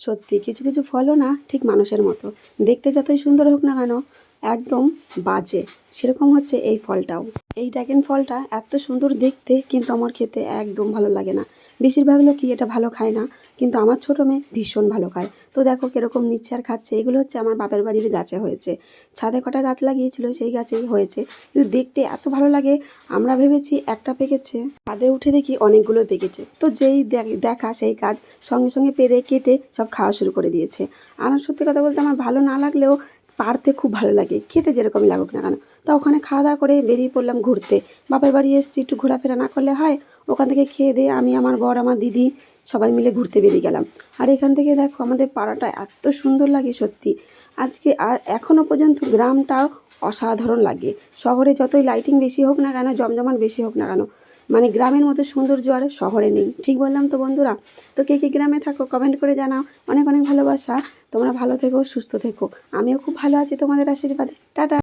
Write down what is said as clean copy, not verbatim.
সত্যি কিছু কিছু ফলও না ঠিক মানুষের মতো, দেখতে যতই সুন্দর হোক না কেন একদম বাজে, সেরকম হচ্ছে এই ফলটাও। এই ড্রাগন ফলটা এত সুন্দর দেখতে, কিন্তু আমার খেতে একদম ভালো লাগে না। বেশিরভাগ লোকই এটা ভালো খায় না, কিন্তু আমার ছোটো মেয়ে ভীষণ ভালো খায়। তো দেখো কীরকম নিচ্ছে আর খাচ্ছে। এগুলো হচ্ছে আমার বাপের বাড়ির গাছে হয়েছে, ছাদে কটা গাছ লাগিয়েছিল সেই গাছেই হয়েছে, কিন্তু দেখতে এত ভালো লাগে। আমরা ভেবেছি একটা পেকেছে, ছাদে উঠে দেখি অনেকগুলো পেকেছে। তো যেই দেখা সেই কাজ, সঙ্গে সঙ্গে পেরে কেটে সব খাওয়া শুরু করে দিয়েছে। আর সত্যি কথা বলতে আমার ভালো না লাগলেও পারতে খুব ভালো লাগে, খেতে যেরকমই লাগুক না কেন। তা ওখানে খাওয়া দাওয়া করে বেরিয়ে পড়লাম ঘুরতে। বাপের বাড়ি এসেছি, একটু ঘোরাফেরা না করলে হয়। ওখান থেকে খেয়ে দিয়ে আমি, আমার বর, আমার দিদি সবাই মিলে ঘুরতে বেরিয়ে গেলাম। আর এখান থেকে দেখো আমাদের পাড়াটা এত সুন্দর লাগে সত্যি। আজকে আর এখনও পর্যন্ত গ্রামটাও অসাধারণ লাগে। শহরে যতই লাইটিং বেশি হোক না কেন, জমজমাট বেশি হোক না কেন, মানে গ্রামের মতো সৌন্দর্য আর শহরে নেই। ঠিক বললাম তো বন্ধুরা? তো কে কে গ্রামে থাকো কমেন্ট করে জানাও। অনেক অনেক ভালোবাসা। তোমরা ভালো থেকো, সুস্থ থেকো। আমিও খুব ভালো আছি তোমাদের আশীর্বাদে। টাটা।